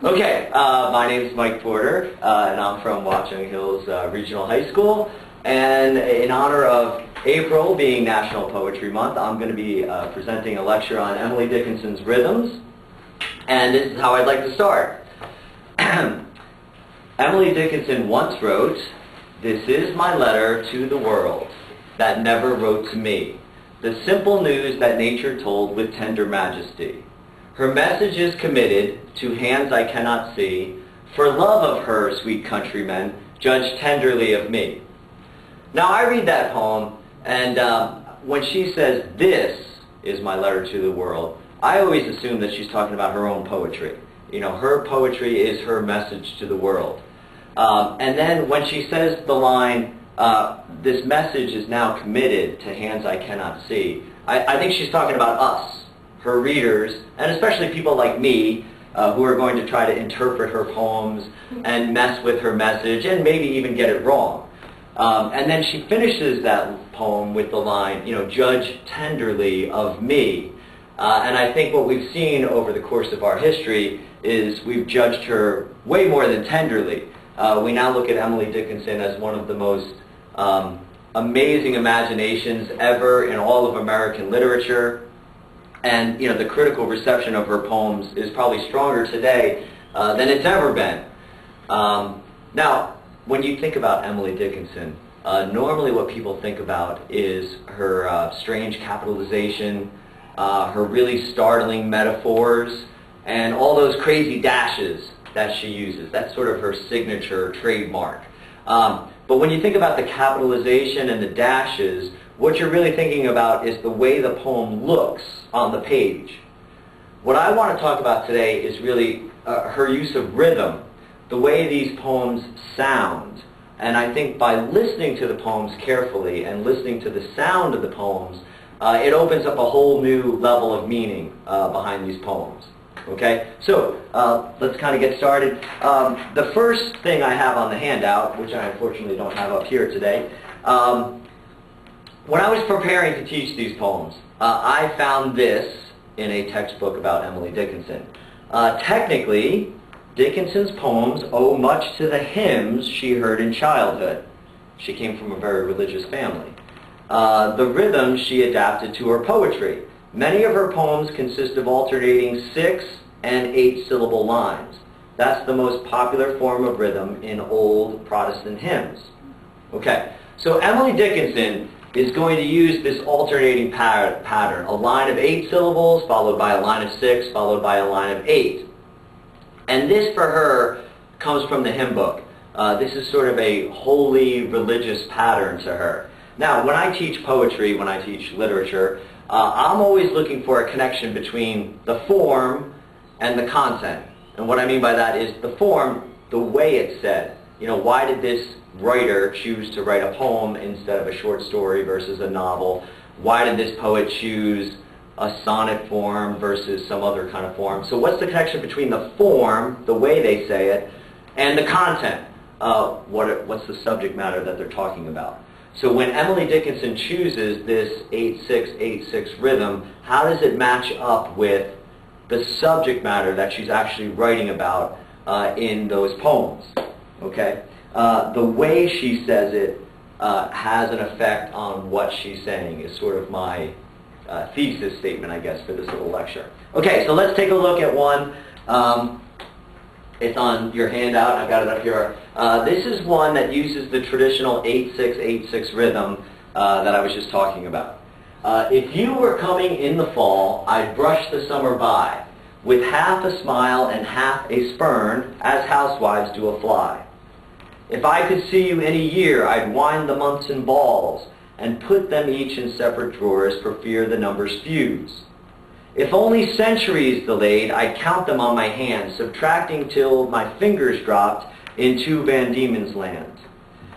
Okay, my name is Mike Porter, and I'm from Watchung Hills Regional High School. And in honor of April being National Poetry Month, I'm going to be presenting a lecture on Emily Dickinson's Rhythms. And this is how I'd like to start. Emily Dickinson once wrote, "This is my letter to the world that never wrote to me, the simple news that nature told with tender majesty. Her message is committed to hands I cannot see. For love of her, sweet countrymen, judge tenderly of me." Now I read that poem, and when she says, "This is my letter to the world," I always assume that she's talking about her own poetry. You know, her poetry is her message to the world. And then when she says the line, "This message is now committed to hands I cannot see," I think she's talking about us, her readers, and especially people like me, who are going to try to interpret her poems and mess with her message and maybe even get it wrong. And then she finishes that poem with the line, you know, "judge tenderly of me." And I think what we've seen over the course of our history is we've judged her way more than tenderly. We now look at Emily Dickinson as one of the most amazing imaginations ever in all of American literature. And you know, the critical reception of her poems is probably stronger today than it's ever been. Now, when you think about Emily Dickinson, normally what people think about is her strange capitalization, her really startling metaphors, and all those crazy dashes that she uses. That's sort of her signature trademark. But when you think about the capitalization and the dashes, what you're really thinking about is the way the poem looks on the page. What I want to talk about today is really her use of rhythm, the way these poems sound. And I think by listening to the poems carefully and listening to the sound of the poems, it opens up a whole new level of meaning behind these poems. Okay, so let's kind of get started. The first thing I have on the handout, which I unfortunately don't have up here today, when I was preparing to teach these poems, I found this in a textbook about Emily Dickinson. Technically, Dickinson's poems owe much to the hymns she heard in childhood. She came from a very religious family. The rhythm she adapted to her poetry. Many of her poems consist of alternating 6- and 8-syllable lines. That's the most popular form of rhythm in old Protestant hymns. Okay, so Emily Dickinson is going to use this alternating pattern, a line of 8 syllables, followed by a line of 6, followed by a line of 8. And this, for her, comes from the hymn book. This is sort of a holy religious pattern to her. Now, when I teach poetry, when I teach literature, I'm always looking for a connection between the form and the content. And what I mean by that is the form, the way it's said. You know, why did this writer choose to write a poem instead of a short story versus a novel? Why did this poet choose a sonnet form versus some other kind of form? So what's the connection between the form, the way they say it, and the content? What's the subject matter that they're talking about? So when Emily Dickinson chooses this 8-6-8-6 rhythm, how does it match up with the subject matter that she's actually writing about in those poems? Okay? The way she says it has an effect on what she's saying is sort of my thesis statement, I guess, for this little lecture. Okay, so let's take a look at one. It's on your handout. I've got it up here. This is one that uses the traditional 8-6-8-6 rhythm that I was just talking about. If you were coming in the fall, I'd brush the summer by, with half a smile and half a spurn, as housewives do a fly. If I could see you any year, I'd wind the months in balls, and put them each in separate drawers for fear the numbers fuse. If only centuries delayed, I'd count them on my hand, subtracting till my fingers dropped into Van Diemen's land.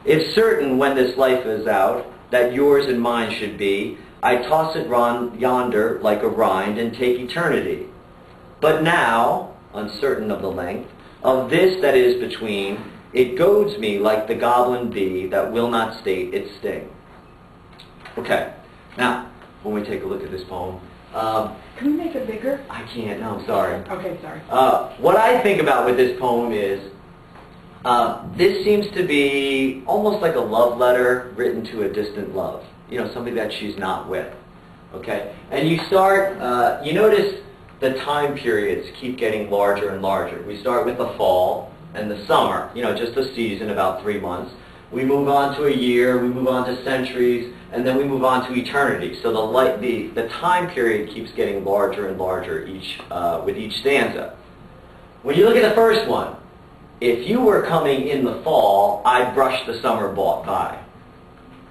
If certain, when this life is out, that yours and mine should be, I'd toss it yonder like a rind and take eternity. But now, uncertain of the length, of this that is between, it goads me like the goblin bee that will not state its sting. Okay, now, when we take a look at this poem, Can we make it bigger? I can't, no, I'm sorry. Okay, sorry. What I think about with this poem is, this seems to be almost like a love letter written to a distant love. You know, somebody that she's not with. Okay? And you start, you notice the time periods keep getting larger and larger. We start with the fall and the summer, you know, just a season, about 3 months. We move on to a year, we move on to centuries, and then we move on to eternity. So the time period keeps getting larger and larger with each stanza. When you look at the first one, if you were coming in the fall, I'd brush the summer by.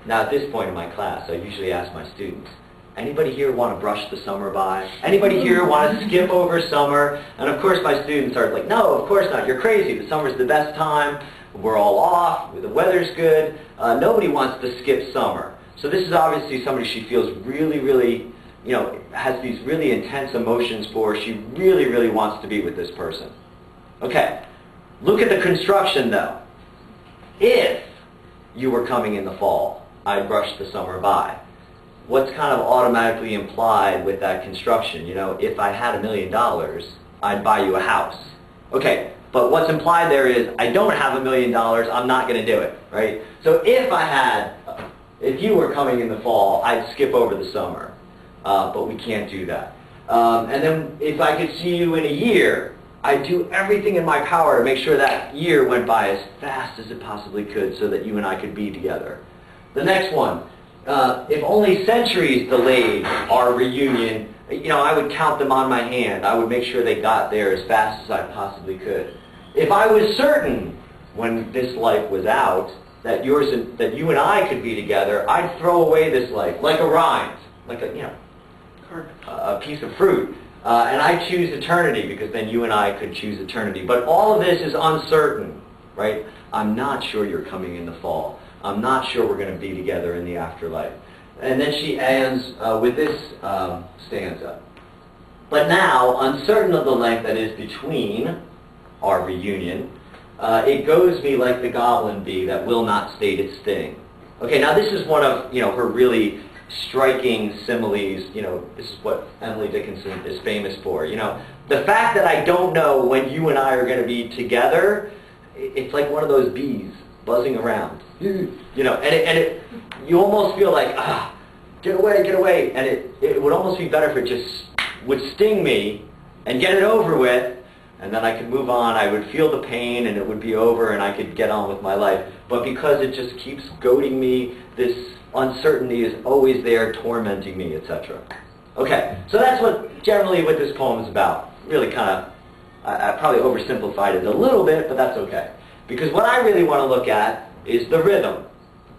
Now at this point in my class, I usually ask my students, anybody here want to brush the summer by? Anybody here want to skip over summer? And of course my students are like, no, of course not, you're crazy, the summer's the best time, we're all off, the weather's good, nobody wants to skip summer. So this is obviously somebody she feels really, really, you know, has these really intense emotions for. She really, really wants to be with this person. Okay, look at the construction though. If you were coming in the fall, I'd brush the summer by. What's kind of automatically implied with that construction? You know, if I had $1 million, I'd buy you a house. Okay, but what's implied there is, I don't have $1 million, I'm not going to do it, right? So if you were coming in the fall, I'd skip over the summer, but we can't do that. And then if I could see you in a year, I'd do everything in my power to make sure that year went by as fast as it possibly could so that you and I could be together. The next one, if only centuries delayed our reunion, you know, I would count them on my hand. I would make sure they got there as fast as I possibly could. If I was certain when this life was out that you and I could be together, I'd throw away this life like a rind, like a piece of fruit. And I choose eternity because then you and I could choose eternity. But all of this is uncertain, right? I'm not sure you're coming in the fall. I'm not sure we're going to be together in the afterlife. And then she ends with this stanza. But now, uncertain of the length that is between our reunion, it goes me like the goblin bee that will not state its sting. Okay, now this is one of, you know, her really striking similes. You know, this is what Emily Dickinson is famous for. You know, the fact that I don't know when you and I are going to be together, it's like one of those bees buzzing around. You know, and you almost feel like, get away. And it would almost be better if it just would sting me and get it over with, and then I could move on. I would feel the pain and it would be over and I could get on with my life. But because it just keeps goading me, this uncertainty is always there tormenting me, etc. Okay, so that's what generally what this poem is about. Really kind of, I probably oversimplified it a little bit, but that's okay. Because what I really want to look at is the rhythm.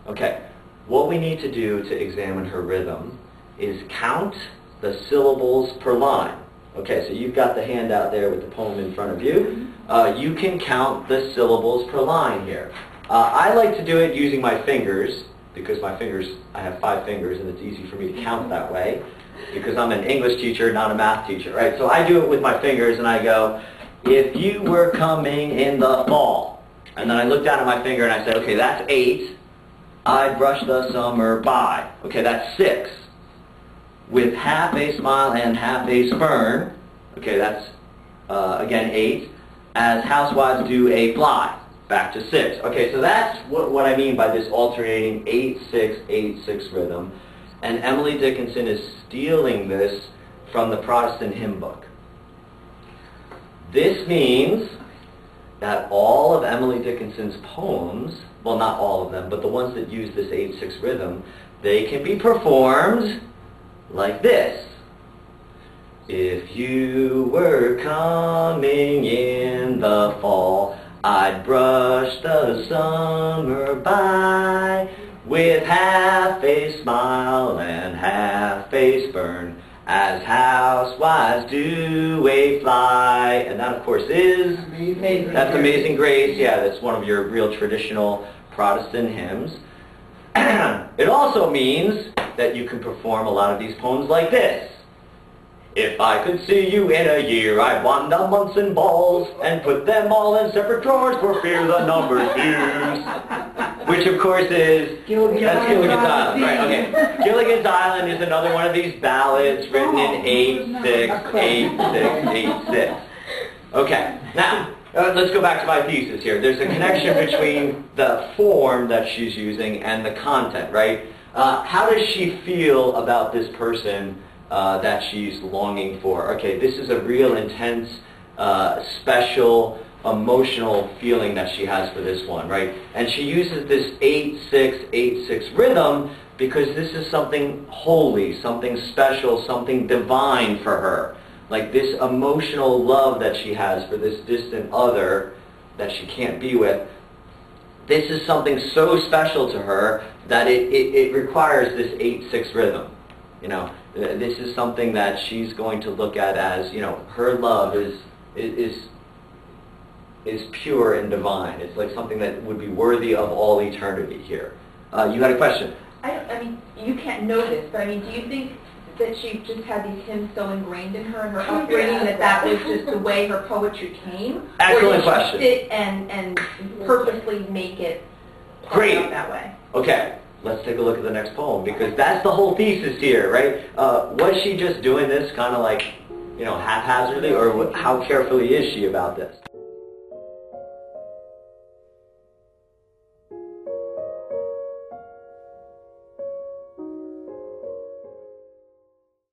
Okay, what we need to do to examine her rhythm is count the syllables per line. Okay, so you've got the handout there with the poem in front of you. You can count the syllables per line here. I like to do it using my fingers, because my fingers, I have 5 fingers and it's easy for me to count that way, because I'm an English teacher, not a math teacher, right? So I do it with my fingers and I go, if you were coming in the fall. And then I look down at my finger and I say, okay, that's 8. I'd brush the summer by. Okay, that's 6. With half a smile and half a spurn. Okay, that's, again, 8. As housewives do a fly. Back to 6. Okay, so that's what I mean by this alternating 8-6, 8-6 rhythm. And Emily Dickinson is stealing this from the Protestant hymn book. This means that all of Emily Dickinson's poems, well, not all of them, but the ones that use this 8-6 rhythm, they can be performed like this. If you were coming in the fall, I'd brush the summer by with half a smile and half a spurn, as housewives do a fly. And that, of course, is that's Amazing Grace. Yeah, that's one of your real traditional Protestant hymns. It also means that you can perform a lot of these poems like this. If I could see you in a year, I'd wind down months and balls and put them all in separate drawers for fear the numbers use. which of course is Gilligan's Island, right? Okay. Gilligan's Island is another one of these ballads written in 8/6/8/6/8/6. Okay. Now let's go back to my thesis here. There's a connection between the form that she's using and the content, right? How does she feel about this person that she's longing for? Okay, this is a real intense, special, emotional feeling that she has for this one, right? And she uses this 8/6/8/6 rhythm because this is something holy, something special, something divine for her. Like this emotional love that she has for this distant other that she can't be with. This is something so special to her that it requires this 8/6 rhythm. You know, this is something that she's going to look at as, you know, her love is pure and divine. It's like something that would be worthy of all eternity here. You had a question? I mean, you can't know this, but I mean, do you think that she just had these hymns so ingrained in her and her upbringing that was just the way her poetry came? Excellent question. Or did she sit and purposely make it Great. out that way? Okay, let's take a look at the next poem, because that's the whole thesis here, right? Was she just doing this kind of like, you know, haphazardly, or how carefully is she about this?